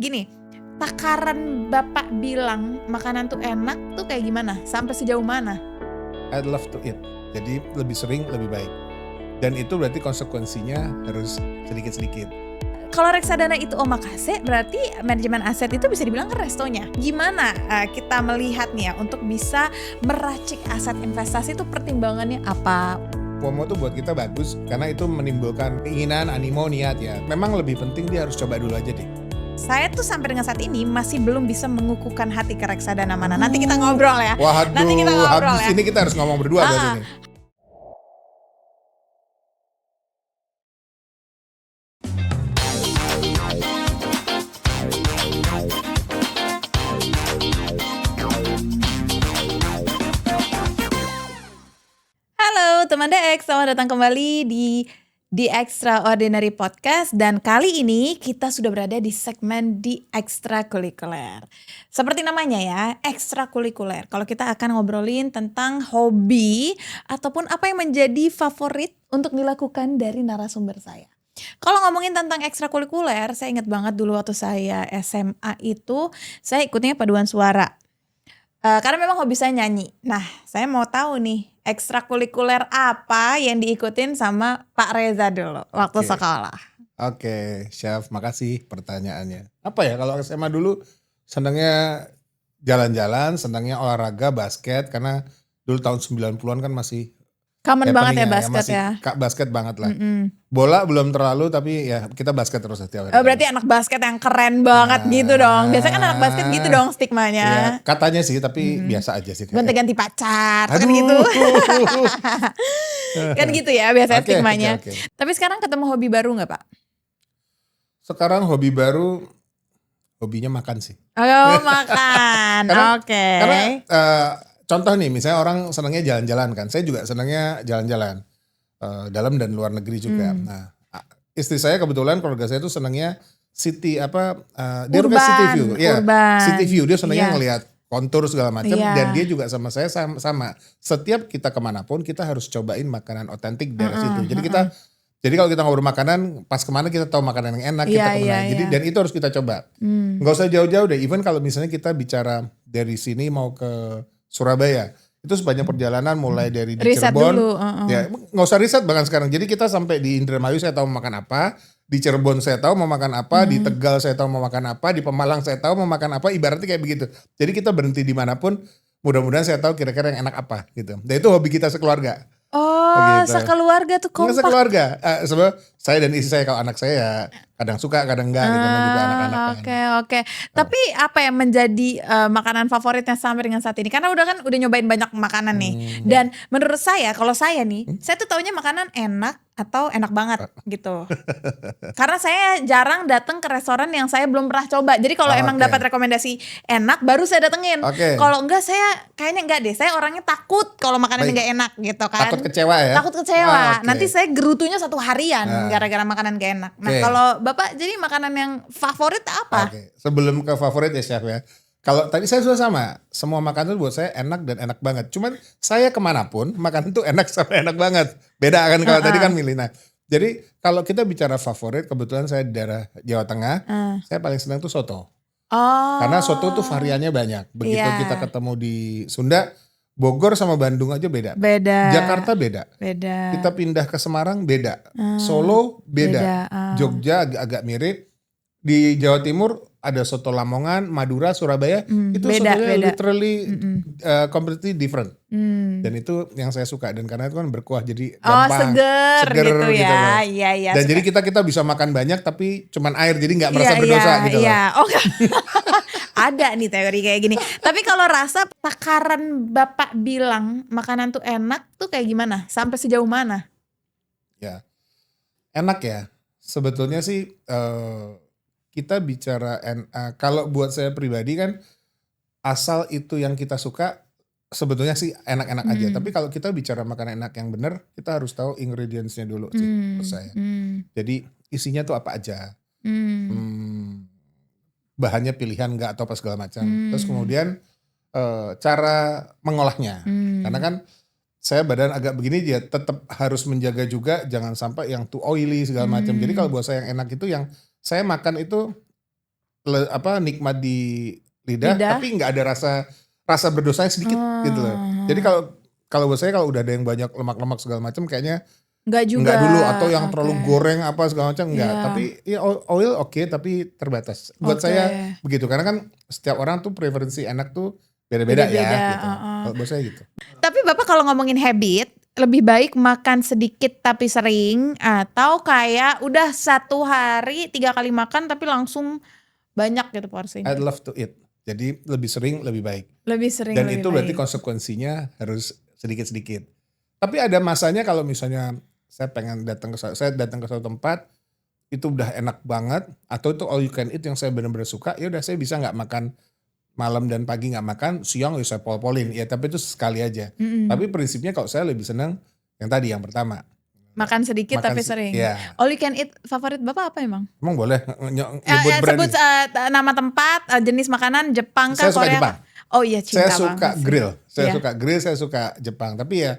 gini, takaran Bapak bilang makanan tuh enak tuh kayak gimana? Sampai sejauh mana? I'd love to eat. Jadi lebih sering lebih baik. Dan itu berarti konsekuensinya harus sedikit-sedikit. Kalau reksadana itu omakase, berarti manajemen aset itu bisa dibilang kan restonya. Gimana kita melihatnya untuk bisa meracik aset investasi itu pertimbangannya apa? FOMO tuh buat kita bagus karena itu menimbulkan keinginan, animo, niat ya. Memang lebih penting dia harus coba dulu aja deh. Saya tuh sampai dengan saat ini masih belum bisa mengukuhkan hati ke reksadana mana. Nanti kita ngobrol ya. Waduh, Nanti kita ngobrol habis ya. ini kita harus ngomong berdua berarti nih. Halo teman DX, selamat datang kembali di The Extraordinary Podcast. Dan kali ini kita sudah berada di segmen The Extracurricular. Seperti namanya ya, ekstrakurikuler. Kalau kita akan ngobrolin tentang hobi ataupun apa yang menjadi favorit untuk dilakukan dari narasumber saya. Kalau ngomongin tentang ekstrakurikuler, saya ingat banget dulu waktu saya SMA itu, saya ikutnya paduan suara. Karena memang hobi saya nyanyi. Nah, saya mau tahu nih ekstrakurikuler apa yang diikutin sama Pak Reza dulu waktu Oke. sekolah. Oke, Chef, makasih pertanyaannya. Apa ya kalau SMA dulu senangnya jalan-jalan, senangnya olahraga, basket karena dulu tahun 90-an kan masih Common banget ya happening basket masih ya. basket banget lah. Mm-mm. Bola belum terlalu tapi ya kita basket terus setiap hari. Oh, berarti anak basket yang keren banget gitu dong. Biasanya kan anak basket gitu dong Ya, stigmanya. katanya sih tapi biasa aja sih. Ganti-ganti pacar, kan Aduh. gitu. Kan gitu ya biasanya Oke, stigmanya. oke. Tapi sekarang ketemu hobi baru gak Pak? Sekarang hobi baru, hobinya makan sih. Oh, makan. Karena- Oke. Karena contoh nih, misalnya orang senangnya jalan-jalan kan, saya juga senangnya jalan-jalan dalam dan luar negeri juga. Nah, istri saya kebetulan keluarga saya tuh senangnya city dia Urban, suka city view, ya urban. city view dia senangnya Iya. ngelihat kontur segala macam Iya. dan dia juga sama saya sama. Setiap kita kemanapun kita harus cobain makanan otentik daerah situ. Jadi kalau kita ngobrol makanan, pas kemana kita tahu makanan yang enak, kita Iya, kemana. iya, Jadi iya. dan itu harus kita coba. Nggak usah jauh-jauh deh. Even kalau misalnya kita bicara dari sini mau ke Surabaya, itu sepanjang perjalanan mulai dari di Riset Cirebon, dulu. ya nggak usah riset bahkan sekarang. Jadi kita sampai di Indramayu saya tahu mau makan apa, di Cirebon saya tahu mau makan apa, di Tegal saya tahu mau makan apa, di Pemalang saya tahu mau makan apa. Ibaratnya kayak begitu. Jadi kita berhenti dimanapun, mudah-mudahan saya tahu kira-kira yang enak apa gitu. Dan itu hobi kita sekeluarga. Oh, Begitu. sekeluarga tuh Nggak kompak. sekeluarga. Sebab saya dan istri saya, kalau anak saya ya kadang suka kadang enggak gitu. Dan juga anak-anak kan. Oke. Tapi apa yang menjadi makanan favoritnya sampai dengan saat ini? Karena udah nyobain banyak makanan nih. Dan menurut saya, kalau saya nih, saya tuh taunya makanan enak atau enak banget gitu. Karena saya jarang datang ke restoran yang saya belum pernah coba. Jadi kalau emang Oke. dapat rekomendasi enak, baru saya datengin. Oke. Kalau enggak, saya kayaknya enggak deh. Saya orangnya takut kalau makanan Baik. enggak enak gitu kan. Takut kecewa ya? Takut kecewa. Oke. Nanti saya gerutunya 1 harian Nah. gara-gara makanan gak enak. Nah, Oke. kalau Bapak jadi makanan yang favorit apa? Oke. Sebelum ke favorit ya Chef ya. Kalau tadi saya sudah sama. Semua makanan buat saya enak dan enak banget. Cuman saya kemanapun makanan itu enak sama enak banget. Beda kan kalau tadi kan milih. Nah, jadi kalau kita bicara favorit, kebetulan saya di daerah Jawa Tengah. Saya paling senang tuh soto. Oh. Karena soto tuh variannya banyak. Begitu Iya. kita ketemu di Sunda, Bogor sama Bandung aja beda. Beda. Jakarta beda. Beda. Kita pindah ke Semarang beda. Solo beda. Beda. Jogja agak mirip. Di Jawa Timur ada soto Lamongan, Madura, Surabaya. Itu beda, sotonya beda. literally completely different. Dan itu yang saya suka. Dan karena itu kan berkuah jadi Oh, gampang. seger gitu loh. ya. Iya. Dan jadi kita bisa makan banyak tapi cuman air. Jadi gak merasa Iya, berdosa gitu loh. Iya. Oh, enggak. Ada nih teori kayak gini. Tapi kalau rasa takaran Bapak bilang makanan tuh enak tuh kayak gimana? Sampai sejauh mana? Ya, enak ya. Sebetulnya sih kita bicara kalau buat saya pribadi kan asal itu yang kita suka sebetulnya sih enak-enak aja. Tapi kalau kita bicara makanan enak yang benar, kita harus tahu ingredientsnya dulu sih menurut saya. Jadi isinya tuh apa aja. Bahannya pilihan nggak atau apa segala macam. Terus kemudian cara mengolahnya. Karena kan saya badan agak begini dia tetap harus menjaga juga jangan sampai yang too oily segala macam. Jadi kalau buat saya yang enak itu yang saya makan itu nikmat di lidah, Lidah. tapi nggak ada rasa berdosanya sedikit gitu loh. Jadi kalau buat saya kalau udah ada yang banyak lemak-lemak segala macam kayaknya Nggak juga. nggak dulu, atau yang terlalu Oke. goreng apa segala macam enggak. Iya. Tapi ya oil oke, tapi terbatas. Buat Oke. saya begitu, karena kan setiap orang tuh preferensi enak tuh beda-beda ya Beda-beda, gitu. Kalau buat saya gitu. Tapi Bapak kalau ngomongin habit, lebih baik makan sedikit tapi sering, atau kayak udah 1 hari 3 kali makan tapi langsung banyak gitu porsinya? I'd love to eat. Jadi lebih sering lebih baik. Lebih sering Dan lebih itu berarti baik. konsekuensinya harus sedikit-sedikit. Tapi ada masanya kalau misalnya saya datang ke suatu tempat itu udah enak banget, atau itu all you can eat yang saya benar-benar suka, ya udah saya bisa nggak makan malam dan pagi nggak makan, siang ya saya pol-polin ya, tapi itu sekali aja. Tapi prinsipnya kalau saya lebih senang yang tadi, yang pertama. Makan sedikit Makan tapi sering. Iya. All you can eat favorit Bapak apa emang? Emang boleh nyebut brand Sebut nih? nama tempat, jenis makanan, Jepang kah, Saya suka Korea Jepang. kah? Oh iya, cinta Saya suka banget sih. grill. Saya Iya. suka grill, saya suka Jepang. Tapi ya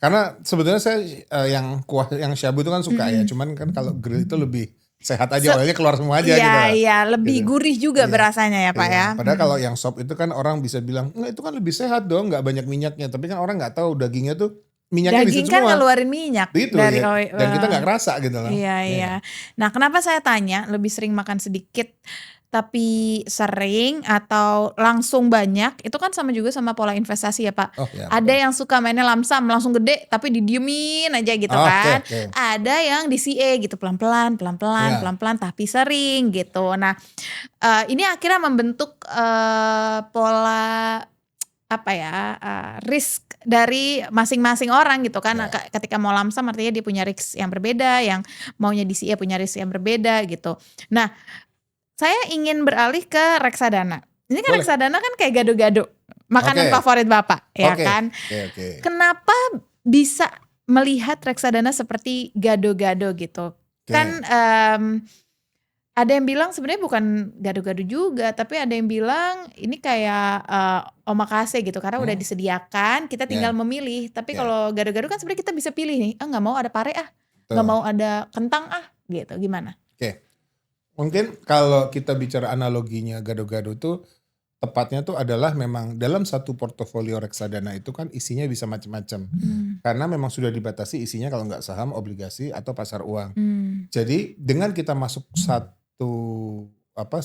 karena sebetulnya saya yang kuah yang shabu itu kan suka ya. Cuman kan kalau grill itu lebih sehat aja, oilnya keluar semua aja gitu. Iya, lebih Gitu. gurih juga Iya. berasanya ya Pak Iya. ya. Padahal kalau yang sop itu kan orang bisa bilang, nggak itu kan lebih sehat dong, nggak banyak minyaknya. Tapi kan orang nggak tahu dagingnya tuh minyaknya di Daging situ kan semua. ngeluarin minyak Gitu dari ya. oil. Dan kita nggak kerasa gitu loh. Iya. Nah, kenapa saya tanya lebih sering makan sedikit tapi sering atau langsung banyak, itu kan sama juga sama pola investasi ya Pak. Oh ya. Ada yang suka mainnya lamsam langsung gede tapi didiemin aja gitu Oh, kan. oke. Ada yang DCA gitu pelan-pelan Iya. tapi sering gitu. Nah, ini akhirnya membentuk pola risk dari masing-masing orang gitu kan. Ya. Ketika mau lamsam artinya dia punya risk yang berbeda, yang maunya DCA punya risk yang berbeda gitu. Nah, saya ingin beralih ke reksadana. Ini kan Boleh. reksadana kan kayak gado-gado, makanan Oke. favorit Bapak, ya Oke. kan? Oke. Kenapa bisa melihat reksadana seperti gado-gado gitu? Oke. Kan ada yang bilang sebenarnya bukan gado-gado juga, tapi ada yang bilang ini kayak omakase gitu, karena udah disediakan, kita tinggal memilih. Tapi Ya. kalau gado-gado kan sebenarnya kita bisa pilih nih, nggak mau ada pare Betul. nggak mau ada kentang gitu. Gimana? Oke. Mungkin kalau kita bicara analoginya gado-gado tuh tepatnya tuh adalah memang dalam satu portofolio reksadana itu kan isinya bisa macam-macam. Karena memang sudah dibatasi isinya kalau nggak saham, obligasi atau pasar uang. Jadi dengan kita masuk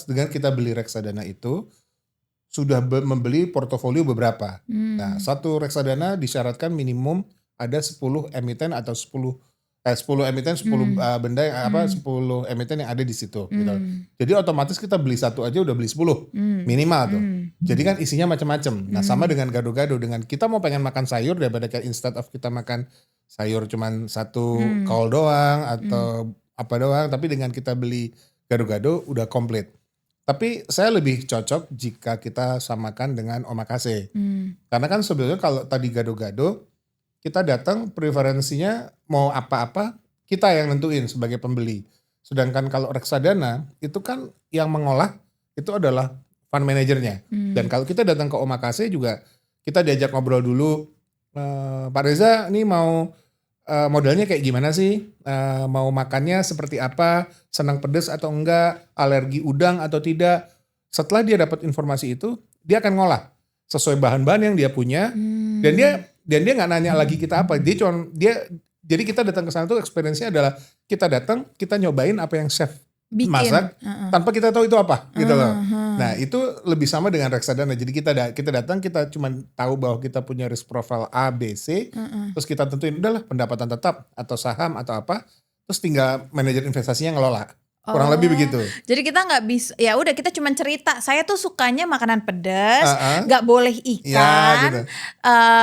dengan kita beli reksadana itu sudah membeli portofolio beberapa. Nah, satu reksadana disyaratkan minimum ada 10 emiten atau 10 emiten 10 benda 10 emiten yang ada di situ gitu. Jadi otomatis kita beli satu aja udah beli 10 minimal tuh. Jadi kan isinya macam-macam. Nah, sama dengan gado-gado, dengan kita mau pengen makan sayur daripada kayak instead of kita makan sayur cuman satu kol doang atau apa doang, tapi dengan kita beli gado-gado udah komplit. Tapi saya lebih cocok jika kita samakan dengan omakase. Karena kan sebenarnya kalau tadi gado-gado kita datang preferensinya mau apa-apa kita yang nentuin sebagai pembeli. Sedangkan kalau reksadana itu kan yang mengolah itu adalah fund manajernya. Dan kalau kita datang ke omakase juga kita diajak ngobrol dulu, Pak Reza ini mau modalnya kayak gimana sih, mau makannya seperti apa, senang pedas atau enggak, alergi udang atau tidak. Setelah dia dapat informasi itu dia akan ngolah sesuai bahan-bahan yang dia punya. Dan dia nggak nanya lagi kita apa, jadi kita datang ke sana tuh experience-nya adalah kita datang, kita nyobain apa yang chef Bikin. masak tanpa kita tahu itu apa gitu loh. Nah, itu lebih sama dengan reksadana. Jadi kita datang, kita cuma tahu bahwa kita punya risk profile A, B, C, terus kita tentuin udahlah pendapatan tetap atau saham atau apa, terus tinggal manajer investasinya ngelola. Kurang lebih begitu. Jadi kita nggak bisa, ya udah kita cuma cerita. Saya tuh sukanya makanan pedas, nggak boleh ikan, Ya, gitu.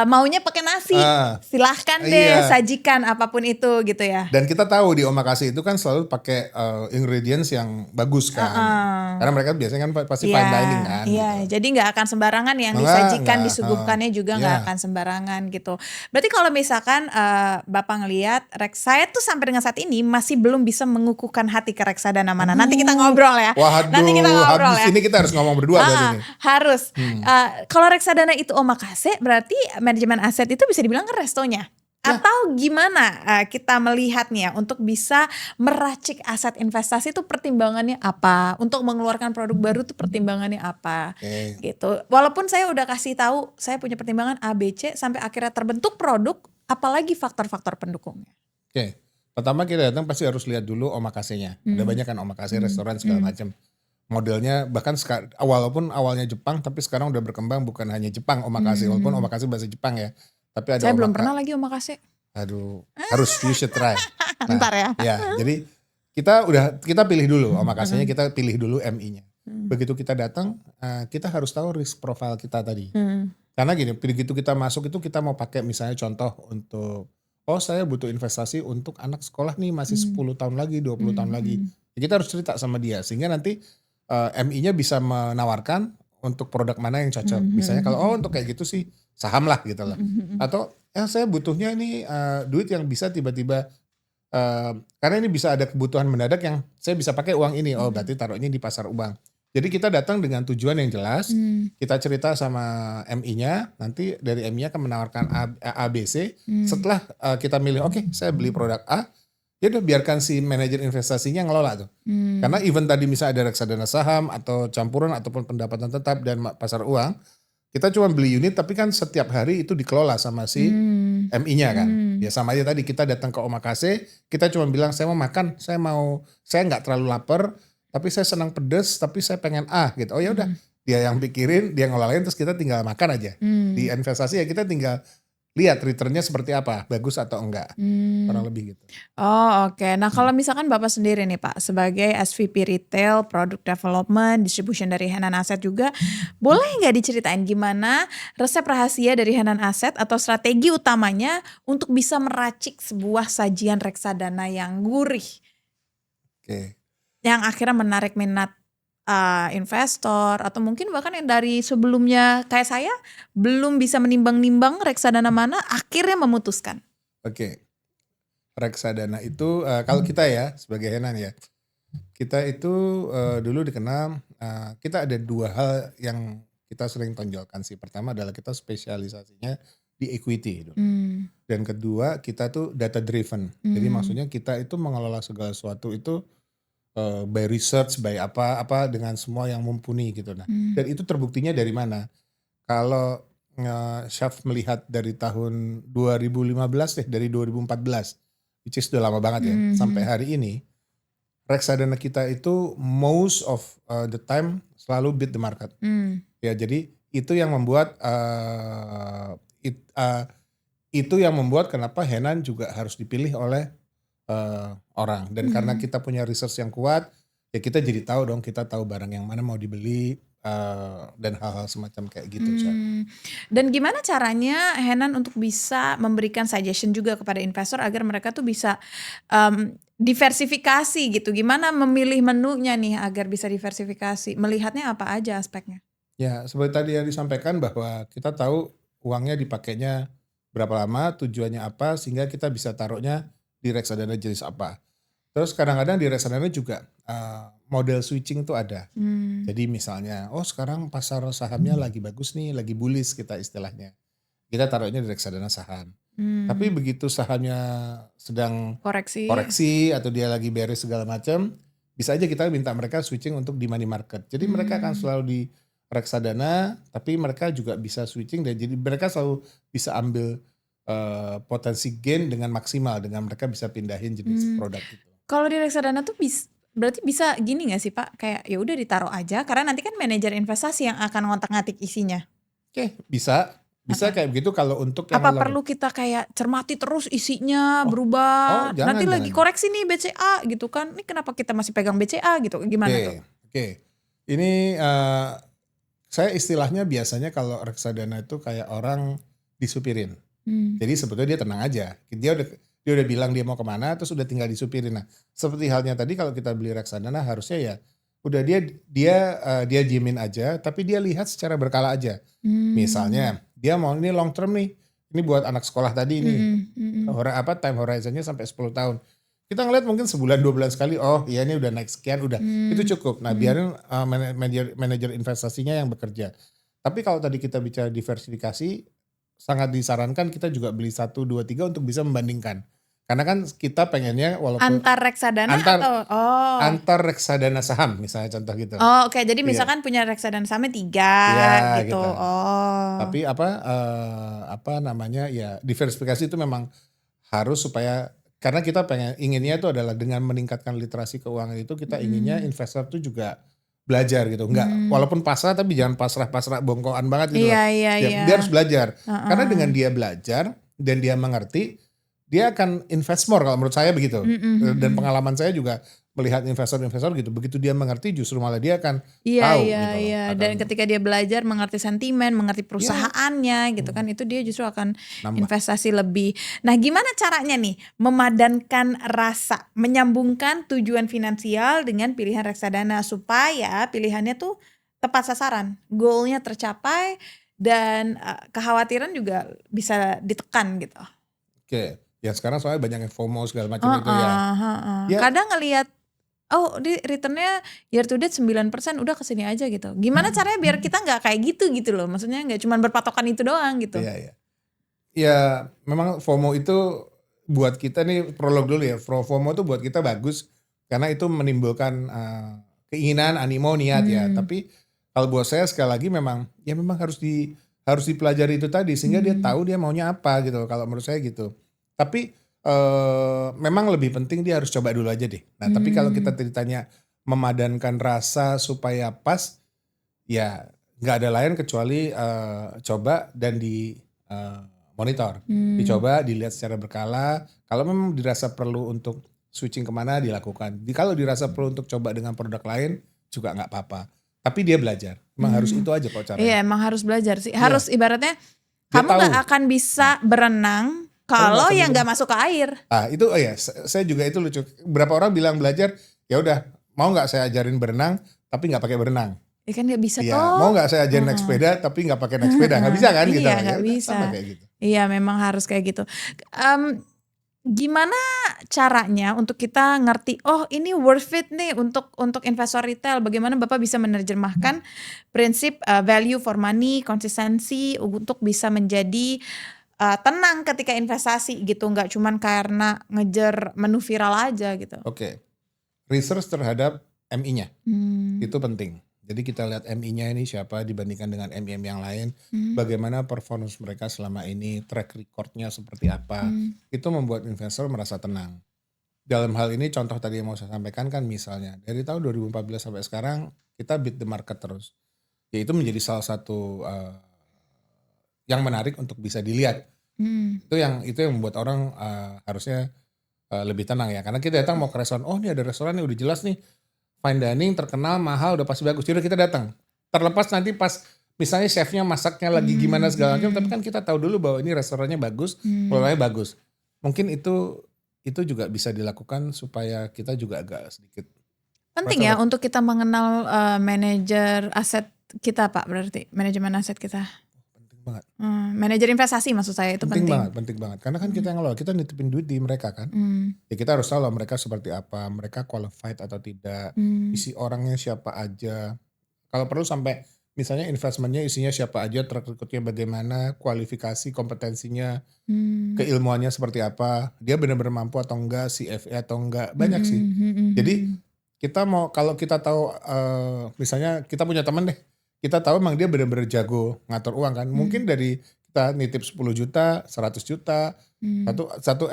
maunya pakai nasi. Silahkan deh sajikan apapun itu gitu ya. Dan kita tahu di omakase itu kan selalu pakai ingredients yang bagus kan. Karena mereka biasanya kan pasti fine dining kan. Iya, Gitu. jadi nggak akan sembarangan yang disajikan, disuguhkannya juga nggak akan sembarangan gitu. Berarti kalau misalkan Bapak ngelihat saya tuh sampai dengan saat ini masih belum bisa mengukuhkan hati ke reksadana mana. Nanti kita ngobrol ya. Waduh, Nanti kita ngobrol habis ya. ini kita harus ngomong berdua berarti nih. Harus. Kalau reksadana itu omakase berarti manajemen aset itu bisa dibilang kan restonya. Ya, Atau gimana kita melihatnya untuk bisa meracik aset investasi itu pertimbangannya apa? Untuk mengeluarkan produk baru tuh pertimbangannya apa? oke. Gitu. Walaupun saya udah kasih tahu saya punya pertimbangan A, B, C sampai akhirnya terbentuk produk, apalagi faktor-faktor pendukungnya. Oke. Pertama kita datang pasti harus lihat dulu omakase-nya. Ada Hmm. banyak kan omakase Hmm. restoran segala Hmm. macam. Modelnya bahkan walaupun awalnya Jepang tapi sekarang udah berkembang bukan hanya Jepang omakase, walaupun Hmm. omakase bahasa Jepang ya. Tapi ada Saya belum pernah lagi omakase. aduh, you should try. Nah, Ntar ya. ya, jadi kita pilih dulu omakasenya, Hmm. kita pilih dulu MI-nya. Hmm. Begitu kita datang, kita harus tahu risk profile kita tadi. Hmm. Karena gini, begitu kita masuk itu kita mau pakai misalnya contoh untuk, oh saya butuh investasi untuk anak sekolah nih masih 10 tahun lagi, 20 tahun lagi. Ya, kita harus cerita sama dia sehingga nanti MI-nya bisa menawarkan untuk produk mana yang cocok. Misalnya kalau untuk kayak gitu sih saham lah gitu loh. Atau saya butuhnya ini duit yang bisa tiba-tiba karena ini bisa ada kebutuhan mendadak yang saya bisa pakai uang ini. Oh berarti taruhnya di pasar uang. Jadi kita datang dengan tujuan yang jelas. Kita cerita sama MI-nya. Nanti dari MI-nya akan menawarkan A, B, C. Setelah kita milih, oke saya beli produk A. Ya udah biarkan si manajer investasinya ngelola tuh. Karena even tadi misalnya ada reksadana saham atau campuran ataupun pendapatan tetap dan pasar uang. Kita cuma beli unit tapi kan setiap hari itu dikelola sama si MI-nya kan. Ya sama aja tadi kita datang ke omakase, kita cuma bilang saya mau makan, saya nggak terlalu lapar, tapi saya senang pedes, tapi saya pengen gitu. Oh ya udah, dia yang pikirin, dia ngelolain terus kita tinggal makan aja. Di investasi ya kita tinggal lihat returnnya seperti apa, bagus atau enggak. Kurang lebih gitu. Oh oke. Nah kalau misalkan Bapak sendiri nih Pak, sebagai SVP Retail, Product Development, Distribution dari Henan Asset juga, boleh nggak diceritain gimana resep rahasia dari Henan Asset atau strategi utamanya untuk bisa meracik sebuah sajian reksadana yang gurih, Oke. yang akhirnya menarik minat investor atau mungkin bahkan yang dari sebelumnya kayak saya belum bisa menimbang-nimbang reksadana mana, akhirnya memutuskan. Oke. Reksadana itu kalau kita ya sebagai Henan ya, kita itu dulu dikenal kita ada dua hal yang kita sering tonjolkan sih. Pertama adalah kita spesialisasinya di equity dulu. Dan kedua kita tuh data driven. Jadi maksudnya kita itu mengelola segala sesuatu itu by research, by apa dengan semua yang mumpuni gitu. Nah, dan itu terbuktinya dari mana? Kalau Syaf melihat dari tahun 2015 dari 2014, which is udah lama banget ya, sampai hari ini, reksadana kita itu most of the time selalu beat the market. Ya, jadi itu yang membuat itu yang membuat kenapa Henan juga harus dipilih oleh orang. Dan karena kita punya research yang kuat, ya kita jadi tahu dong, kita tahu barang yang mana mau dibeli dan hal-hal semacam kayak gitu. Dan gimana caranya Henan untuk bisa memberikan suggestion juga kepada investor agar mereka tuh bisa diversifikasi gitu. Gimana memilih menunya nih agar bisa diversifikasi? Melihatnya apa aja aspeknya? Ya, seperti tadi yang disampaikan bahwa kita tahu uangnya dipakainya berapa lama, tujuannya apa, sehingga kita bisa taruhnya di reksadana jenis apa. Terus kadang-kadang di reksadana juga model switching itu ada. Jadi misalnya, oh sekarang pasar sahamnya lagi bagus nih, lagi bullish kita istilahnya. Kita taruhnya di reksadana saham. Tapi begitu sahamnya sedang koreksi atau dia lagi beres segala macam, bisa aja kita minta mereka switching untuk di money market. Jadi mereka akan selalu di reksadana, tapi mereka juga bisa switching dan jadi mereka selalu bisa ambil potensi gain dengan maksimal dengan mereka bisa pindahin jenis produk itu. Kalau di reksadana tuh berarti bisa gini nggak sih Pak? Kayak ya udah ditaruh aja karena nanti kan manajer investasi yang akan ngontak-ngatik isinya. Oke, bisa kayak begitu kalau untuk yang Apa perlu kita kayak cermati terus isinya berubah? jangan, Nanti lagi jangan. koreksi nih BCA gitu kan? Ini kenapa kita masih pegang BCA gitu? Gimana tuh? Oke. Ini saya istilahnya biasanya kalau reksadana itu kayak orang disupirin. Jadi sebetulnya dia tenang aja. Dia udah bilang dia mau kemana, terus udah tinggal disupirin. Nah, seperti halnya tadi kalau kita beli reksadana harusnya ya udah dia diemin aja, tapi dia lihat secara berkala aja. Misalnya dia mau ini long term nih, ini buat anak sekolah tadi nih, time horizonnya sampai 10 tahun. Kita ngeliat mungkin sebulan 2 bulan sekali, oh iya ini udah naik sekian, udah itu cukup. Nah biarin manajer investasinya yang bekerja. Tapi kalau tadi kita bicara diversifikasi, sangat disarankan kita juga beli 1, 2, 3 untuk bisa membandingkan. Karena kan kita pengennya walaupun Antar reksadana antar atau antar reksadana saham misalnya contoh gitu. Oh, oke. Jadi Iya. misalkan punya reksadana sahamnya 3 Iya gitu. gitu. Oh. Tapi apa namanya ya diversifikasi itu memang harus supaya karena kita inginnya itu adalah dengan meningkatkan literasi keuangan itu kita inginnya investor tuh juga belajar gitu. Enggak walaupun pasrah tapi jangan pasrah-pasrah bongkoan banget gitu loh. Iya, iya, Dia, iya. dia harus belajar. Heeh. Karena dengan dia belajar dan dia mengerti, dia akan invest more kalau menurut saya begitu. Dan pengalaman saya juga melihat investor-investor gitu, begitu dia mengerti justru malah dia akan Iya, tahu iya, gitu loh. iya. Akan Dan ketika dia belajar mengerti sentimen, mengerti perusahaannya gitu kan, itu dia justru akan nambah. investasi lebih. Nah, gimana caranya nih memadankan rasa, menyambungkan tujuan finansial dengan pilihan reksadana supaya pilihannya tuh tepat sasaran, goalnya tercapai dan kekhawatiran juga bisa ditekan gitu. Oke, ya sekarang soalnya banyak yang FOMO segala macam itu ya. Ya. Kadang ngelihat di returnnya year to date 9% udah kesini aja gitu. Gimana caranya biar kita nggak kayak gitu loh. Maksudnya nggak cuma berpatokan itu doang gitu. Iya, iya. Ya memang FOMO itu buat kita nih prolog dulu ya. FOMO itu buat kita bagus karena itu menimbulkan keinginan, animo, niat ya. Tapi kalau buat saya sekali lagi memang harus dipelajari itu tadi sehingga dia tahu dia maunya apa gitu. Kalau menurut saya gitu. Tapi memang lebih penting dia harus coba dulu aja deh. Nah tapi kalau kita ditanya memadankan rasa supaya pas, ya nggak ada lain kecuali coba dan di monitor, dicoba, dilihat secara berkala. Kalau memang dirasa perlu untuk switching kemana dilakukan. Kalau dirasa perlu untuk coba dengan produk lain juga nggak apa-apa. Tapi dia belajar. Emang harus itu aja kok caranya. Iya, emang harus belajar sih. Harus ibaratnya Dia kamu tahu. nggak akan bisa berenang kalau yang nggak masuk ke air. Itu saya juga itu lucu. Berapa orang bilang belajar, ya udah mau nggak saya ajarin berenang tapi nggak pakai berenang. Ya kan nggak bisa Iya, toh. mau nggak saya ajarin naik sepeda tapi nggak pakai naik sepeda, nggak bisa kan gitu. Iya, Ya nggak udah, bisa. sama kayak gitu. Iya, memang harus kayak gitu. Gimana caranya untuk kita ngerti, oh ini worth it nih untuk investor retail. Bagaimana Bapak bisa menerjemahkan prinsip value for money, konsistensi untuk bisa menjadi tenang ketika investasi gitu, nggak cuman karena ngejar menu viral aja gitu. Oke. Research terhadap MI-nya itu penting. Jadi kita lihat MI-nya ini siapa dibandingkan dengan MIM yang lain, bagaimana performance mereka selama ini, track record-nya seperti apa, itu membuat investor merasa tenang. Dalam hal ini contoh tadi yang mau saya sampaikan kan misalnya, dari tahun 2014 sampai sekarang kita beat the market terus. Yaitu menjadi salah satu yang menarik untuk bisa dilihat. Itu yang membuat orang harusnya lebih tenang ya. Karena kita datang mau ke restoran, oh ini ada restoran nih udah jelas nih, fine dining, terkenal, mahal, udah pasti bagus. Jadi kita datang. Terlepas nanti pas misalnya chefnya masaknya lagi gimana segala macam, tapi kan kita tahu dulu bahwa ini restorannya bagus, pengelolanya bagus. Mungkin itu juga bisa dilakukan supaya kita juga agak sedikit. Penting ya untuk kita mengenal manajer aset kita Pak, berarti manajemen aset kita. Penting banget. Manajer investasi maksud saya itu penting. Penting banget. Karena kan kita yang ngelola, kita nitipin duit di mereka kan. Ya kita harus tahu lah mereka seperti apa, mereka qualified atau tidak, isi orangnya siapa aja. Kalau perlu sampai misalnya investmentnya isinya siapa aja, track recordnya bagaimana, kualifikasi, kompetensinya, keilmuannya seperti apa, dia benar-benar mampu atau enggak, CFA atau enggak, banyak sih. Jadi kita kalau kita tahu, misalnya kita punya teman deh, kita tahu emang dia benar-benar jago ngatur uang kan. Mungkin dari kita nitip 10 juta, 100 juta, 1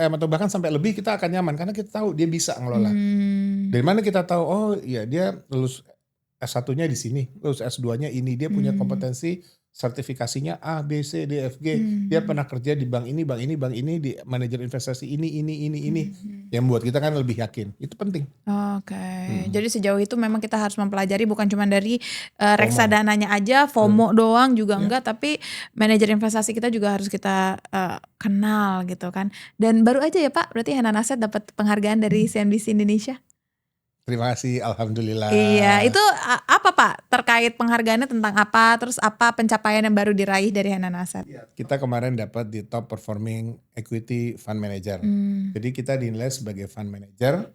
M atau bahkan sampai lebih kita akan nyaman. Karena kita tahu dia bisa ngelola. Dari mana kita tahu, oh iya dia lulus S1-nya di sini, lulus S2-nya ini. Dia punya kompetensi, sertifikasinya A, B, C, D, F, G. Dia pernah kerja di bank ini, di manajer investasi ini. Yang membuat kita kan lebih yakin. Itu penting. Oke. Jadi sejauh itu memang kita harus mempelajari bukan cuma dari reksadananya aja, FOMO doang juga enggak, tapi manajer investasi kita juga harus kita kenal gitu kan. Dan baru aja ya Pak, berarti Hanan Asset dapat penghargaan dari CNBC Indonesia. Terima kasih, alhamdulillah. Iya, itu apa Pak? Terkait penghargaannya tentang apa? Terus apa pencapaian yang baru diraih dari Hanan Asset? Kita kemarin dapat di top performing equity fund manager. Jadi kita dinilai sebagai fund manager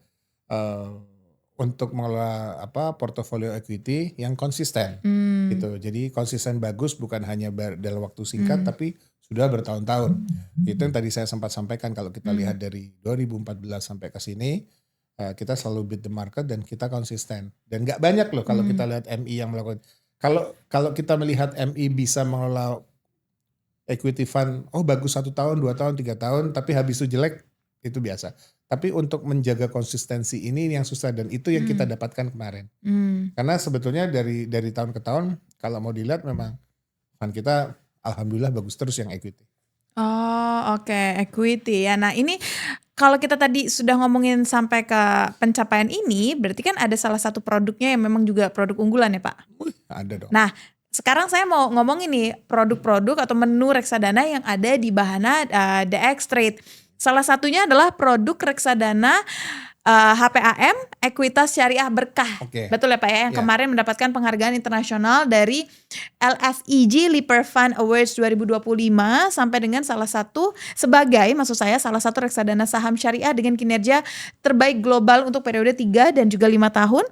untuk mengelola portofolio equity yang konsisten. Gitu. Jadi konsisten bagus bukan hanya dalam waktu singkat, tapi sudah bertahun-tahun. Itu yang tadi saya sempat sampaikan, kalau kita lihat dari 2014 sampai ke sini, kita selalu beat the market dan kita konsisten. Dan nggak banyak loh kalau kita lihat MI yang melakukan. Kalau kita melihat MI bisa mengelola equity fund, oh bagus 1 tahun, 2 tahun, 3 tahun, tapi habis itu jelek, itu biasa. Tapi untuk menjaga konsistensi ini yang susah, dan itu yang kita dapatkan kemarin. Karena sebetulnya dari tahun ke tahun, kalau mau dilihat memang fund kita alhamdulillah bagus terus yang equity. Oh oke, equity ya. Nah ini kalau kita tadi sudah ngomongin sampai ke pencapaian ini, berarti kan ada salah satu produknya yang memang juga produk unggulan ya Pak? Ada dong. Nah sekarang saya mau ngomongin nih produk-produk atau menu reksadana yang ada di Bahana DX Trade. Salah satunya adalah produk reksadana HPAM Ekuitas Syariah Berkah. Oke. Betul ya Pak ya, yang kemarin mendapatkan penghargaan internasional dari LSEG Lipper Fund Awards 2025 sampai dengan salah satu reksadana saham syariah dengan kinerja terbaik global untuk periode 3 dan juga 5 tahun.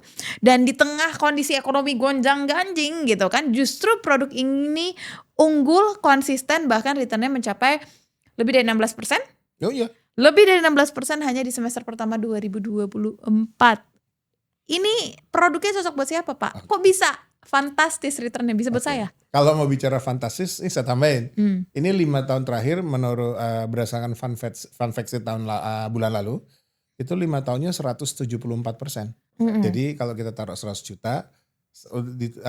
Dan di tengah kondisi ekonomi gonjang-ganjing gitu kan, justru produk ini unggul, konsisten, bahkan returnnya mencapai lebih dari 16%. Oh iya. Lebih dari 16% hanya di semester pertama 2024. Ini produknya cocok buat siapa Pak? Kok bisa fantastis returnnya bisa buat saya? Kalau mau bicara fantastis, ini saya tambahin. Ini 5 tahun terakhir menurut berdasarkan fund facts tahun bulan lalu, itu 5 tahunnya 174%. Jadi kalau kita taruh 100 juta,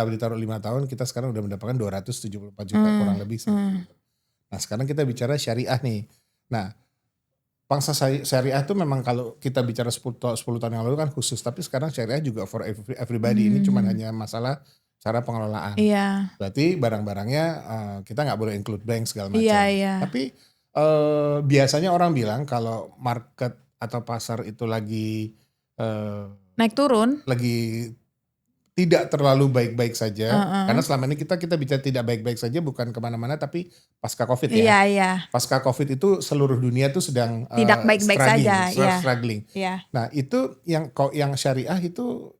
ditaruh 5 tahun, kita sekarang udah mendapatkan 274 juta kurang lebih. Nah sekarang kita bicara syariah nih. Nah pangsa syariah itu memang kalau kita bicara 10 tahun yang lalu kan khusus, tapi sekarang syariah juga for everybody. Ini cuma hanya masalah cara pengelolaan. Iya. Berarti barang-barangnya kita nggak boleh include bank segala macam. Iya. Tapi biasanya orang bilang kalau market atau pasar itu lagi naik turun, lagi tidak terlalu baik-baik saja. Karena selama ini kita bicara tidak baik-baik saja bukan kemana-mana, tapi pasca COVID ya. Iya. Pasca COVID itu seluruh dunia itu sedang Tidak baik-baik saja. Struggling. Iya. Nah itu yang syariah itu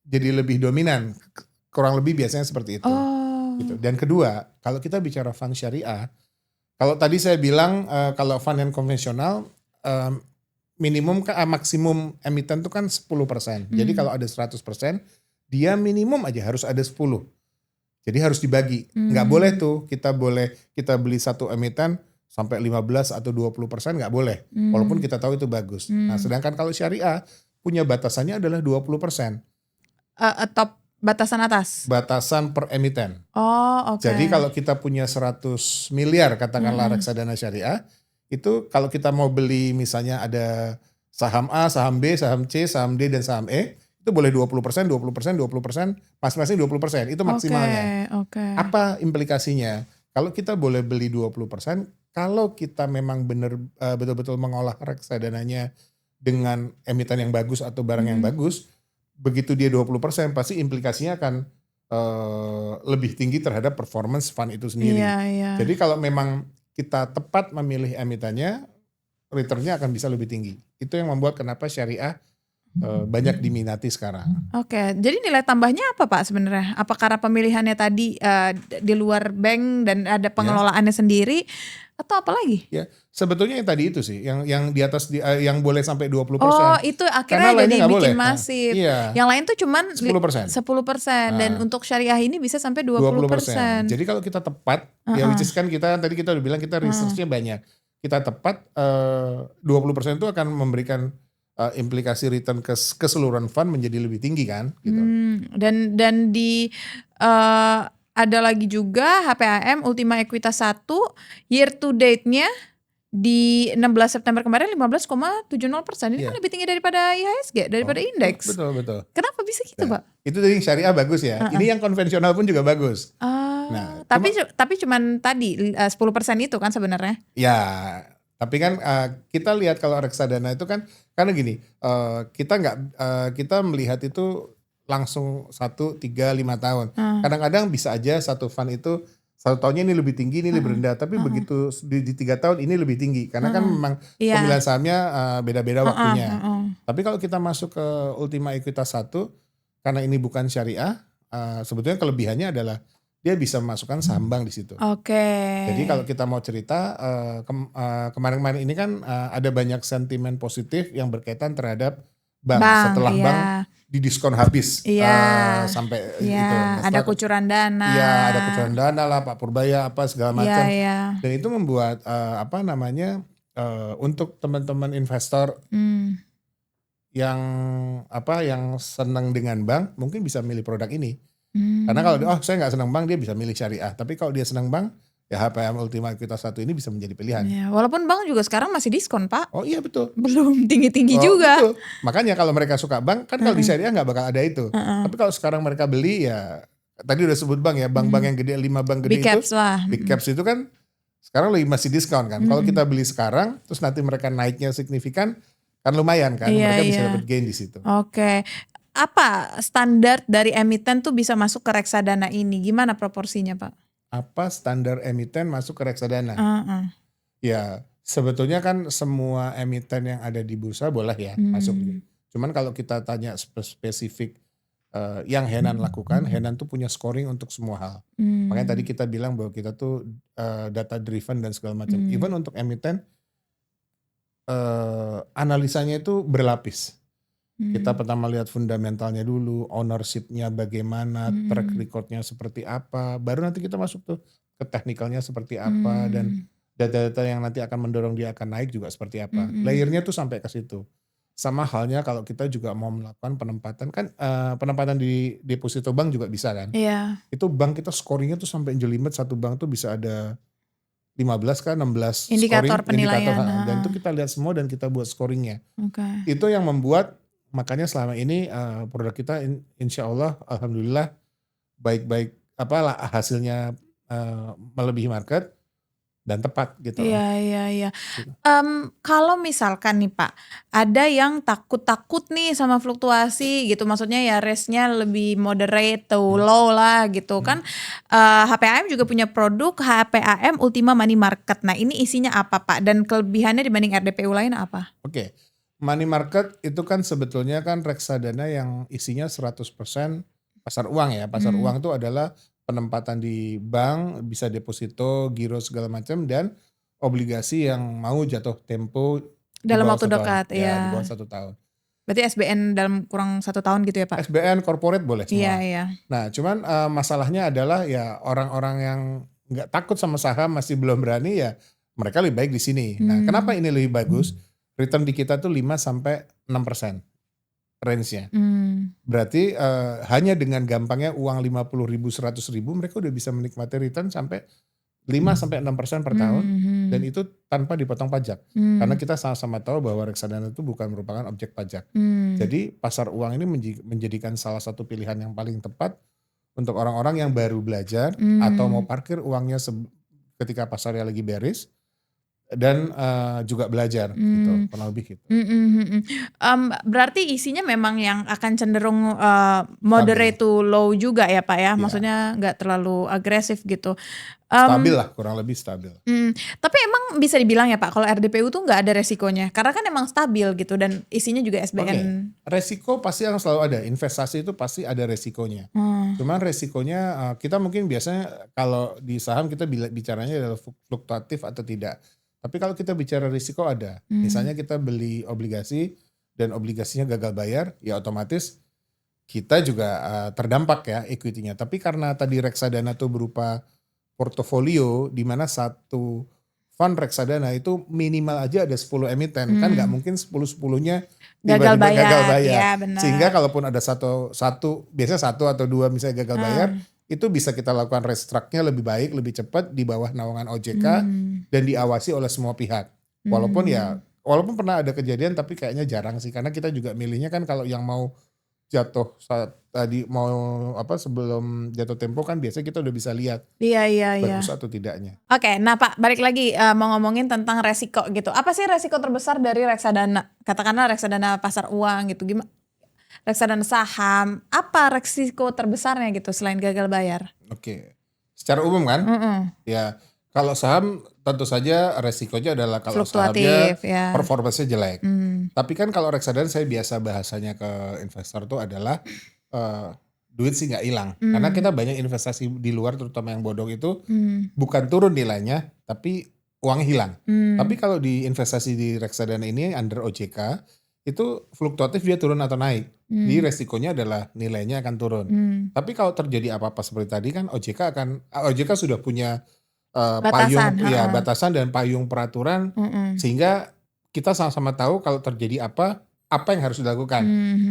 jadi lebih dominan. Kurang lebih biasanya seperti itu. Gitu. Dan kedua, kalau kita bicara fund syariah, kalau tadi saya bilang kalau fund yang konvensional maksimum emiten itu kan 10%. Jadi kalau ada 100%, dia minimum aja harus ada 10. Jadi harus dibagi. Nggak boleh tuh kita beli satu emiten sampai 15 atau 20%, nggak boleh. Walaupun kita tahu itu bagus. Nah sedangkan kalau syariah punya batasannya adalah 20%. Top batasan atas? Batasan per emiten. Oh oke. Jadi kalau kita punya 100 miliar katakanlah reksadana syariah, itu kalau kita mau beli misalnya ada saham A, saham B, saham C, saham D, dan saham E, itu boleh 20%, masing-masing 20%, itu maksimalnya. Oke. Apa implikasinya? Kalau kita boleh beli 20%, kalau kita memang betul-betul mengolah reksadananya dengan emiten yang bagus atau barang yang bagus, begitu dia 20%, pasti implikasinya akan lebih tinggi terhadap performance fund itu sendiri. Iya. Jadi kalau memang kita tepat memilih emitennya, returnnya akan bisa lebih tinggi. Itu yang membuat kenapa syariah banyak diminati sekarang. Oke, jadi nilai tambahnya apa Pak sebenarnya? Apa karena pemilihannya tadi di luar bank dan ada pengelolaannya sendiri, atau apa lagi? Ya, sebetulnya yang tadi itu sih, yang di atas yang boleh sampai 20%. Oh, itu akhirnya jadi bikin masif. Iya. Yang lain tuh cuman 10%. Dan untuk syariah ini bisa sampai 20%. Jadi kalau kita tepat, ya which is kan tadi kita udah bilang kita researchnya banyak. Kita tepat 20% itu akan memberikan implikasi return keseluruhan fund menjadi lebih tinggi kan gitu. Dan di ada lagi juga HPAM Ultima Equitas 1 year to date-nya di 16 September kemarin 15,70%. Ini kan lebih tinggi daripada IHSG, daripada indeks. Betul. Kenapa bisa gitu, Pak? Itu dari syariah bagus ya. Ini yang konvensional pun juga bagus. Nah, tapi cuman tadi 10% itu kan sebenarnya. Ya, tapi kan kita lihat kalau reksadana itu kan karena gini, kita melihat itu langsung 1, 3, 5 tahun. Kadang-kadang bisa aja satu fund itu 1 tahunnya ini lebih tinggi, ini lebih rendah. Tapi begitu di 3 tahun ini lebih tinggi. Karena kan memang pemilihan sahamnya beda-beda waktunya. Tapi kalau kita masuk ke Ultima Equitas 1, karena ini bukan syariah, sebetulnya kelebihannya adalah dia bisa memasukkan saham bank di situ. Oke. Jadi kalau kita mau cerita kemarin-kemarin ini kan ada banyak sentimen positif yang berkaitan terhadap bank. Bank, Setelah bank iya. didiskon habis Iya. sampai Iya, itu. Nah, ada setelah kucuran dana. iya ada kucuran dana lah, Pak Purbaya apa segala Iya, macam. iya. Dan itu membuat untuk teman-teman investor yang senang dengan bank mungkin bisa milih produk ini. Karena kalau saya nggak senang bank, dia bisa milih syariah. Tapi kalau dia senang bank, ya HPM Ultima Ekuitas 1 ini bisa menjadi pilihan. Iya, walaupun bank juga sekarang masih diskon, Pak. Oh iya betul. Belum tinggi-tinggi juga. Betul. Makanya kalau mereka suka bank, kan kalau di syariah nggak bakal ada itu. Tapi kalau sekarang mereka beli ya, tadi udah sebut bank ya, bank-bank yang gede, 5 bank gede Big caps itu, lah. big caps itu kan sekarang masih diskon kan. Kalau kita beli sekarang, terus nanti mereka naiknya signifikan, kan lumayan kan. Iya, Mereka bisa iya. dapat gain di situ. Oke. Apa standar dari emiten tuh bisa masuk ke reksadana ini? Gimana proporsinya, Pak? Apa standar emiten masuk ke reksadana? Heeh. Ya, sebetulnya kan semua emiten yang ada di bursa boleh ya masuk. Cuman kalau kita tanya spesifik yang Henan lakukan, Henan tuh punya scoring untuk semua hal. Makanya tadi kita bilang bahwa kita tuh data driven dan segala macam. Even untuk emiten, analisanya itu berlapis. Kita pertama lihat fundamentalnya dulu, ownership-nya bagaimana, track record-nya seperti apa, baru nanti kita masuk tuh ke teknikalnya seperti apa, dan data-data yang nanti akan mendorong dia akan naik juga seperti apa. Layernya tuh sampai ke situ. Sama halnya kalau kita juga mau melakukan penempatan, kan penempatan di deposito bank juga bisa kan. Iya. Itu bank kita scoringnya tuh sampai jelimet, satu bank tuh bisa ada 15 kan 16 Indikator scoring, penilaian. dan itu kita lihat semua dan kita buat scoringnya. Oke. Itu yang membuat, makanya selama ini produk kita insya Allah alhamdulillah baik-baik hasilnya melebihi market dan tepat gitu. Iya. Kalau misalkan nih Pak, ada yang takut nih sama fluktuasi gitu, maksudnya ya risknya lebih moderate to low lah gitu kan. HPAM juga punya produk HPAM Ultima Money Market. Nah ini isinya apa Pak? Dan kelebihannya dibanding RDPU lain apa? Oke. Money market itu kan sebetulnya kan reksadana yang isinya 100% pasar uang ya. Pasar uang itu adalah penempatan di bank, bisa deposito, giro segala macam, dan obligasi yang mau jatuh tempo dalam waktu dekat, ya. Di bawah 1 tahun. Berarti SBN dalam kurang 1 tahun gitu ya Pak? SBN corporate boleh semua. Iya. Nah cuman masalahnya adalah ya orang-orang yang nggak takut sama saham, masih belum berani, ya mereka lebih baik di sini. Nah kenapa ini lebih bagus? Return di kita tuh 5-6% range-nya. Berarti hanya dengan gampangnya uang 50.000, 100.000 mereka udah bisa menikmati return sampai 5-6% per tahun, dan itu tanpa dipotong pajak. Karena kita sama-sama tahu bahwa reksadana itu bukan merupakan objek pajak. Jadi pasar uang ini menjadikan salah satu pilihan yang paling tepat untuk orang-orang yang baru belajar atau mau parkir uangnya ketika pasarnya lagi bearish, dan juga belajar gitu, kurang lebih gitu. Berarti isinya memang yang akan cenderung moderate to low juga ya Pak ya, maksudnya nggak terlalu agresif gitu. Stabil lah, kurang lebih stabil. Tapi emang bisa dibilang ya Pak, kalau RDPU tuh nggak ada resikonya, karena kan emang stabil gitu dan isinya juga SBN. Resiko pasti yang selalu ada, investasi itu pasti ada resikonya. Cuman resikonya kita mungkin biasanya kalau di saham kita bicaranya adalah fluktuatif atau tidak. Tapi kalau kita bicara risiko ada, misalnya kita beli obligasi dan obligasinya gagal bayar, ya otomatis kita juga terdampak ya equity-nya. Tapi karena tadi reksadana itu berupa portofolio, di mana satu fund reksadana itu minimal aja ada 10 emiten, kan nggak mungkin 10-10-nya gagal bayar. Ya, sehingga kalaupun ada satu biasanya 1 atau 2 misalnya gagal bayar, itu bisa kita lakukan restruct-nya lebih baik, lebih cepat di bawah naungan OJK dan diawasi oleh semua pihak. Walaupun pernah ada kejadian, tapi kayaknya jarang sih, karena kita juga milihnya kan kalau yang mau jatuh sebelum jatuh tempo kan biasanya kita udah bisa lihat bagus atau tidaknya. Oke, nah Pak balik lagi mau ngomongin tentang resiko gitu. Apa sih resiko terbesar dari reksadana? Katakanlah reksadana pasar uang gitu, gimana? Reksadana saham, apa resiko terbesarnya gitu selain gagal bayar? Oke, secara umum kan, ya kalau saham tentu saja resikonya adalah kalau sahamnya performance-nya jelek. Tapi kan kalau reksadana saya biasa bahasanya ke investor tuh adalah duit sih nggak hilang. Karena kita banyak investasi di luar terutama yang bodong itu bukan turun nilainya tapi uangnya hilang. Tapi kalau di investasi di reksadana ini under OJK itu fluktuatif dia turun atau naik. Jadi resikonya adalah nilainya akan turun. Tapi kalau terjadi apa-apa seperti tadi kan OJK sudah punya Batasan, batasan dan payung peraturan sehingga kita sama-sama tahu kalau terjadi apa yang harus dilakukan.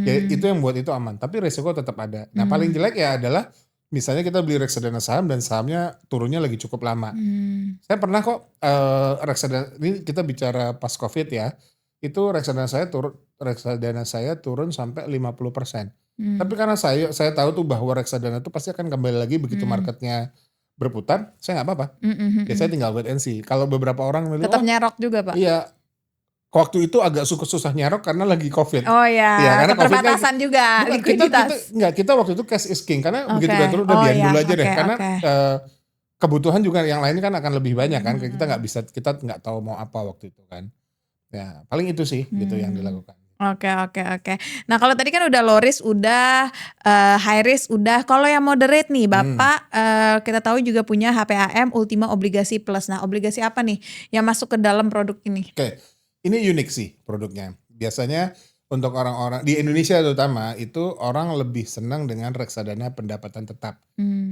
Ya, itu yang buat itu aman. Tapi resiko tetap ada. Nah paling jelek ya adalah misalnya kita beli reksadana saham dan sahamnya turunnya lagi cukup lama. Saya pernah kok reksadana ini kita bicara pas COVID ya. Itu reksadana saya turun sampai 50%. Tapi karena saya tahu tuh bahwa reksadana itu pasti akan kembali lagi begitu marketnya berputar, saya nggak apa-apa. Ya saya tinggal wait and see. Kalau beberapa orang bilang, tetap nyerok juga Pak? Iya, waktu itu agak susah nyarok karena lagi COVID. Oh ya, Iya, karena COVID keterbatasan juga likuiditas. Kita waktu itu cash is king karena begitu udah turun udah biarin dulu aja deh karena kebutuhan juga yang lain kan akan lebih banyak kan. Kita nggak tahu mau apa waktu itu kan. Ya paling itu sih gitu yang dilakukan. Oke. Nah kalau tadi kan udah low risk, udah high risk, udah. Kalau yang moderate nih Bapak, kita tahu juga punya HPAM Ultima Obligasi Plus. Nah obligasi apa nih yang masuk ke dalam produk ini? Oke, ini unik sih produknya. Biasanya untuk orang-orang di Indonesia terutama itu orang lebih senang dengan reksadana pendapatan tetap.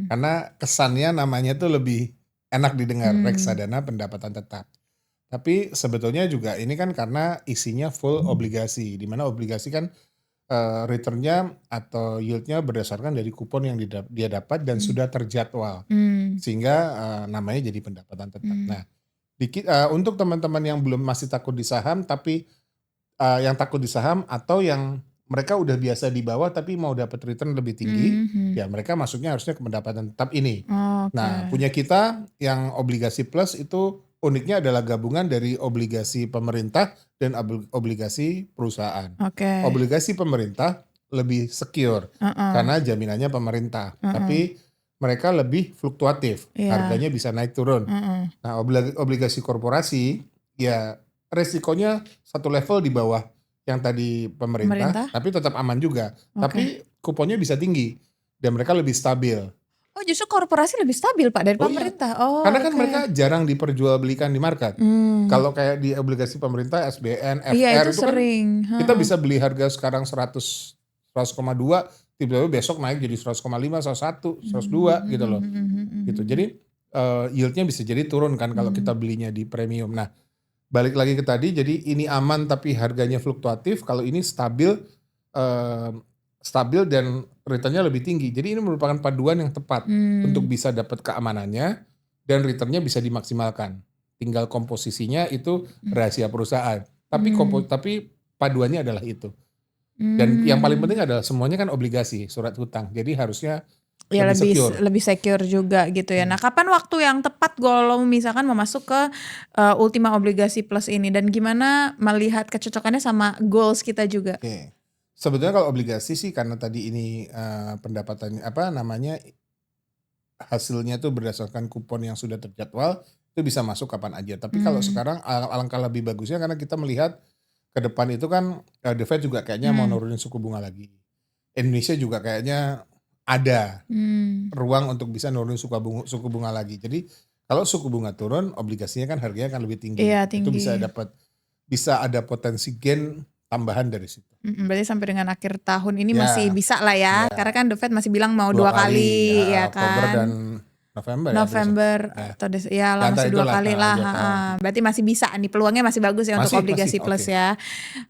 Karena kesannya namanya tuh lebih enak didengar, reksadana pendapatan tetap. Tapi sebetulnya juga ini kan karena isinya full obligasi, di mana obligasi kan returnnya atau yieldnya berdasarkan dari kupon yang dia dapat dan sudah terjadwal, sehingga namanya jadi pendapatan tetap. Nah, untuk teman-teman yang masih takut di saham, tapi yang takut di saham atau yang mereka udah biasa di bawah tapi mau dapat return lebih tinggi, ya mereka masuknya harusnya ke pendapatan tetap ini. Nah, punya kita yang obligasi plus itu uniknya adalah gabungan dari obligasi pemerintah dan obligasi perusahaan. Obligasi pemerintah lebih secure karena jaminannya pemerintah, tapi mereka lebih fluktuatif, harganya bisa naik turun. Nah obligasi korporasi ya resikonya satu level di bawah yang tadi pemerintah. Tapi tetap aman juga, tapi kuponnya bisa tinggi dan mereka lebih stabil. Oh justru korporasi lebih stabil Pak dari pemerintah. Iya. Karena kan mereka jarang diperjualbelikan di market. Kalau kayak di obligasi pemerintah SBN, FR itu sering. Kan kita bisa beli harga sekarang 100,2, tiba-tiba besok naik jadi 100,5, 101, 102 gitu loh. Gitu. Jadi yieldnya bisa jadi turun kan kalau kita belinya di premium. Nah balik lagi ke tadi, jadi ini aman tapi harganya fluktuatif. Kalau ini stabil dan returnnya lebih tinggi. Jadi ini merupakan paduan yang tepat untuk bisa dapat keamanannya dan returnnya bisa dimaksimalkan. Tinggal komposisinya itu rahasia perusahaan. Tapi paduannya adalah itu. Dan yang paling penting adalah semuanya kan obligasi, surat hutang. Jadi harusnya ya lebih secure juga gitu ya. Nah, kapan waktu yang tepat kalau misalkan mau masuk ke Ultima Obligasi Plus ini dan gimana melihat kecocokannya sama goals kita juga? Oke. Sebetulnya kalau obligasi sih karena tadi ini pendapatannya hasilnya tuh berdasarkan kupon yang sudah terjadwal itu bisa masuk kapan aja. Tapi kalau sekarang alangkah lebih bagusnya karena kita melihat ke depan itu kan The Fed juga kayaknya mau nurunin suku bunga lagi. Indonesia juga kayaknya ada ruang untuk bisa nurunin suku bunga lagi. Jadi kalau suku bunga turun, obligasinya kan harganya akan lebih tinggi. Iya, tinggi. Itu bisa ada potensi gain tambahan dari situ. Berarti sampai dengan akhir tahun ini masih bisa lah ya. Karena kan The Fed masih bilang mau dua kali ya kan. Oktober dan November atau masih 2 kali lah. Berarti masih bisa nih, peluangnya masih bagus ya untuk obligasi plus ya.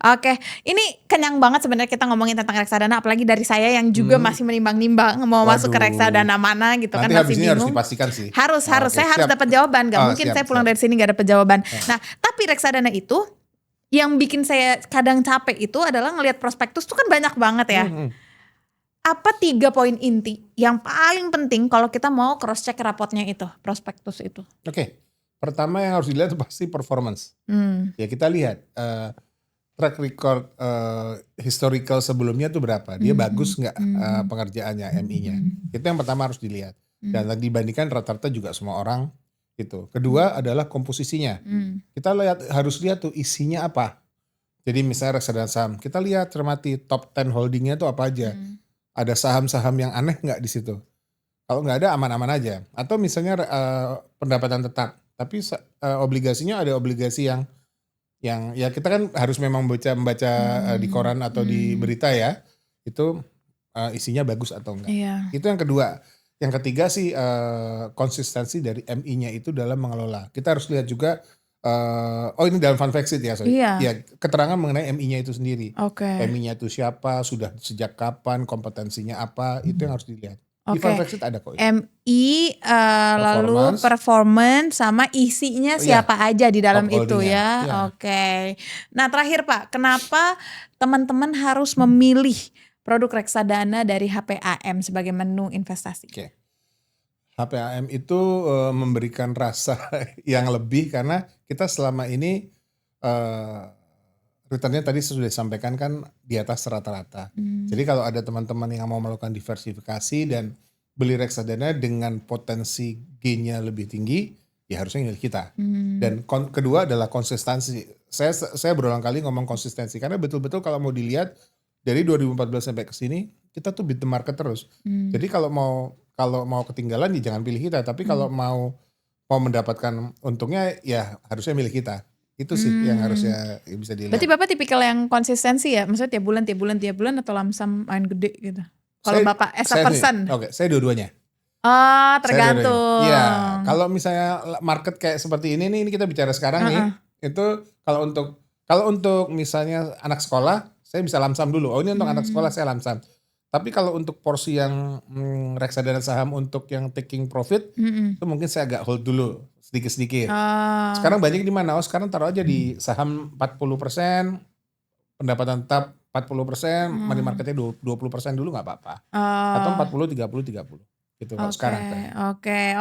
Oke, ini kenyang banget sebenarnya kita ngomongin tentang reksadana, apalagi dari saya yang juga masih menimbang-nimbang mau masuk ke reksadana mana gitu. Nanti kan masih bingung. Harus dipastikan sih. Harus saya harus dapat jawaban, nggak mungkin saya pulang dari sini nggak dapat jawaban. Nah, tapi reksadana itu yang bikin saya kadang capek itu adalah ngelihat prospektus tuh kan banyak banget ya. Apa 3 poin inti yang paling penting kalau kita mau cross check rapotnya itu, prospektus itu? Oke. Pertama yang harus dilihat pasti performance. Ya kita lihat track record historical sebelumnya tuh berapa. Dia bagus nggak pengerjaannya MI-nya. Itu yang pertama harus dilihat. Dan dibandingkan rata-rata juga semua orang gitu. Kedua adalah komposisinya. Kita harus lihat tuh isinya apa. Jadi misalnya reksadana saham, kita lihat cermati top 10 holdingnya tuh apa aja. ada saham-saham yang aneh nggak di situ. Kalau nggak ada aman-aman aja. Atau misalnya pendapatan tetap, tapi obligasinya ada obligasi yang ya kita kan harus memang membaca di koran atau di berita ya, itu isinya bagus atau enggak. Iya. Itu yang kedua. Yang ketiga sih konsistensi dari MI-nya itu dalam mengelola. Kita harus lihat juga, ini dalam fun fact sheet ya, sorry. Iya. Ya, keterangan mengenai MI-nya itu sendiri. Oke. MI-nya itu siapa, sudah sejak kapan, kompetensinya apa, itu yang harus dilihat. Di Oke. fun fact sheet ada kok. MI lalu performance sama isinya siapa aja di dalam top itu holdingnya. ya. Iya. Oke. Nah terakhir Pak, kenapa teman-teman harus memilih produk reksadana dari HPAM sebagai menu investasi? Oke. HPAM itu memberikan rasa yang lebih karena kita selama ini returnnya tadi sudah disampaikan kan di atas rata-rata. Jadi kalau ada teman-teman yang mau melakukan diversifikasi dan beli reksadana dengan potensi gainnya lebih tinggi, ya harusnya milih kita. Dan kedua adalah konsistensi. Saya berulang kali ngomong konsistensi karena betul-betul kalau mau dilihat dari 2014 sampai ke sini kita tuh beat the market terus. Jadi kalau mau ketinggalan ya jangan pilih kita, tapi kalau mau mendapatkan untungnya ya harusnya milih kita. Itu sih yang harusnya bisa dilihat. Berarti Bapak tipikal yang konsistensi ya? Maksudnya tiap bulan atau lamsam main gede gitu? Kalau Bapak as a person? Oke, saya dua-duanya. Oh, tergantung. Iya, kalau misalnya market kayak seperti ini nih, ini kita bicara sekarang nih, itu kalau untuk misalnya anak sekolah, saya bisa lamsam dulu. Oh ini untuk anak sekolah saya lamsam. Tapi kalau untuk porsi yang reksadana saham untuk yang taking profit, itu mungkin saya agak hold dulu sedikit-sedikit. Sekarang banyak di mana? Oh sekarang taruh aja di saham 40%, pendapatan tetap 40%, money marketnya 20% dulu nggak apa-apa. Atau 40, 30. Gitu kalau sekarang. Oke.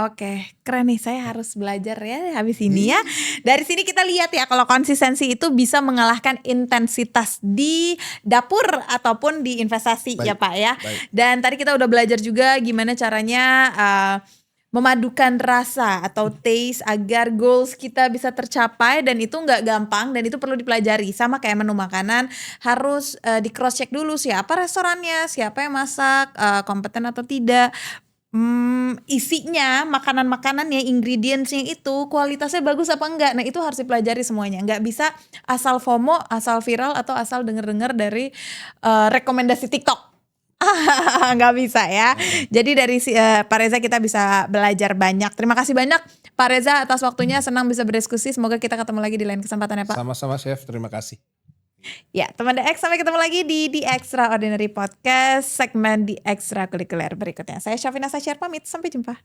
Keren nih, saya harus belajar ya habis ini ya. Dari sini kita lihat ya kalau konsistensi itu bisa mengalahkan intensitas di dapur ataupun di investasi ya Pak ya. Dan tadi kita udah belajar juga gimana caranya memadukan rasa atau taste agar goals kita bisa tercapai, dan itu nggak gampang dan itu perlu dipelajari. Sama kayak menu makanan harus di cross check dulu siapa restorannya, siapa yang masak, kompeten atau tidak. Isinya, makanan-makanannya, ingredientsnya itu kualitasnya bagus apa enggak. Nah itu harus dipelajari semuanya. Nggak bisa asal FOMO, asal viral atau asal denger-dengar dari rekomendasi TikTok. Nggak bisa ya. Jadi dari Pak Reza kita bisa belajar banyak. Terima kasih banyak Pak Reza atas waktunya. Senang bisa berdiskusi. Semoga kita ketemu lagi di lain kesempatan ya Pak. Sama-sama Chef, terima kasih. Ya teman The X, sampai ketemu lagi di The Extraordinary Podcast segmen The Extracurricular berikutnya. Saya Syafina Sasyar pamit, sampai jumpa.